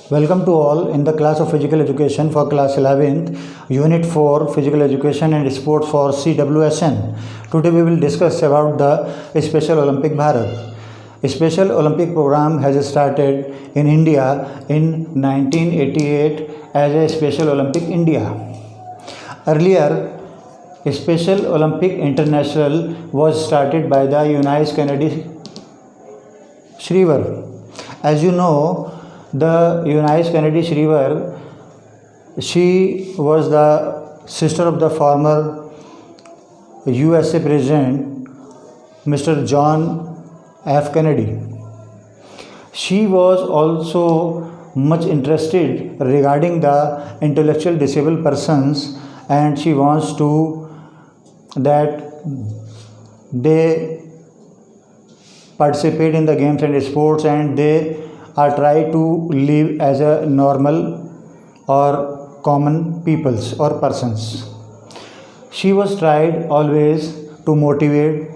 Welcome to all in the class of physical education for class 11th, unit 4, physical education and sports for CWSN. Today we will discuss about the Special Olympic Bharat. Special Olympic program has started in India in 1988 as a Special Olympic India. Earlier, Special Olympic International was started by the Eunice Kennedy Shriver. As you know, the Eunice Kennedy Shriver, she was the sister of the former USA President Mr. John F. Kennedy. She was also much interested regarding the intellectual disabled persons, and she wants to that they participate in the games and sports, and they are try to live as a normal or common peoples or persons. She was tried always to motivate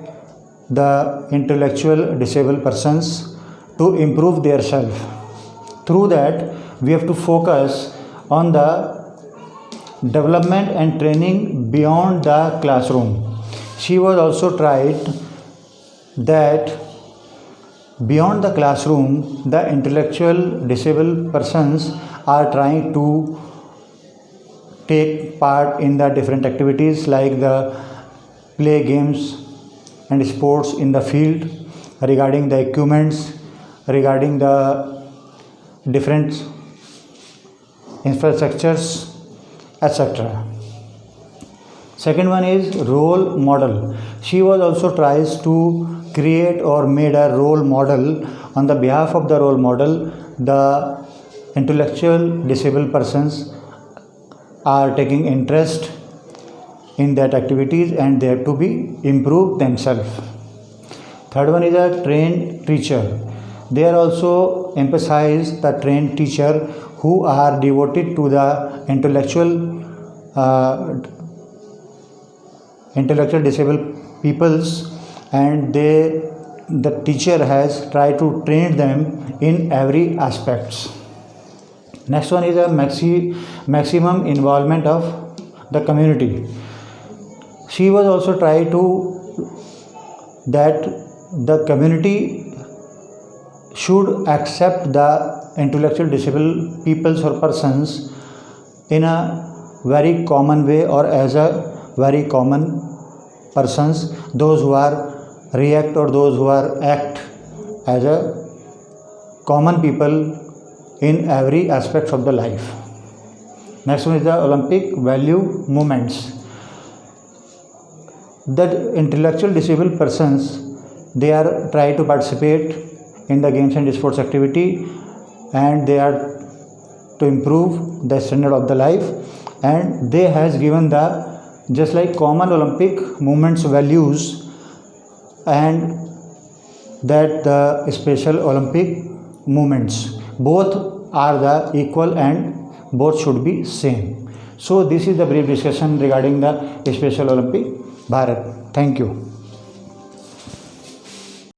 the intellectual disabled persons to improve their self. Through that, we have to focus on the development and training beyond the classroom. She was also tried that beyond the classroom, the intellectual disabled persons are trying to take part in the different activities like the play games and sports in the field, regarding the equipments, regarding the different infrastructures, etc. Second one is role model. She was also tries to create or made a role model. On the behalf of the role model, the intellectual disabled persons are taking interest in that activities and they have to be improved themselves. Third one is a trained teacher. They are also emphasize the trained teacher who are devoted to the intellectual disabled peoples, and the teacher has tried to train them in every aspects. Next one is a maximum involvement of the community. She was also try to that the community should accept the intellectual disabled peoples or persons in a very common way or as a very common persons, those who are react or those who are act as a common people in every aspect of the life. Next one is the Olympic value movements. The intellectual disabled persons, they are try to participate in the games and sports activity, and they are to improve the standard of the life, and they has given the just like common Olympic movements values, and that the Special Olympic movements both are the equal and both should be same. So this is the brief discussion regarding the Special Olympic Bharat. Thank you.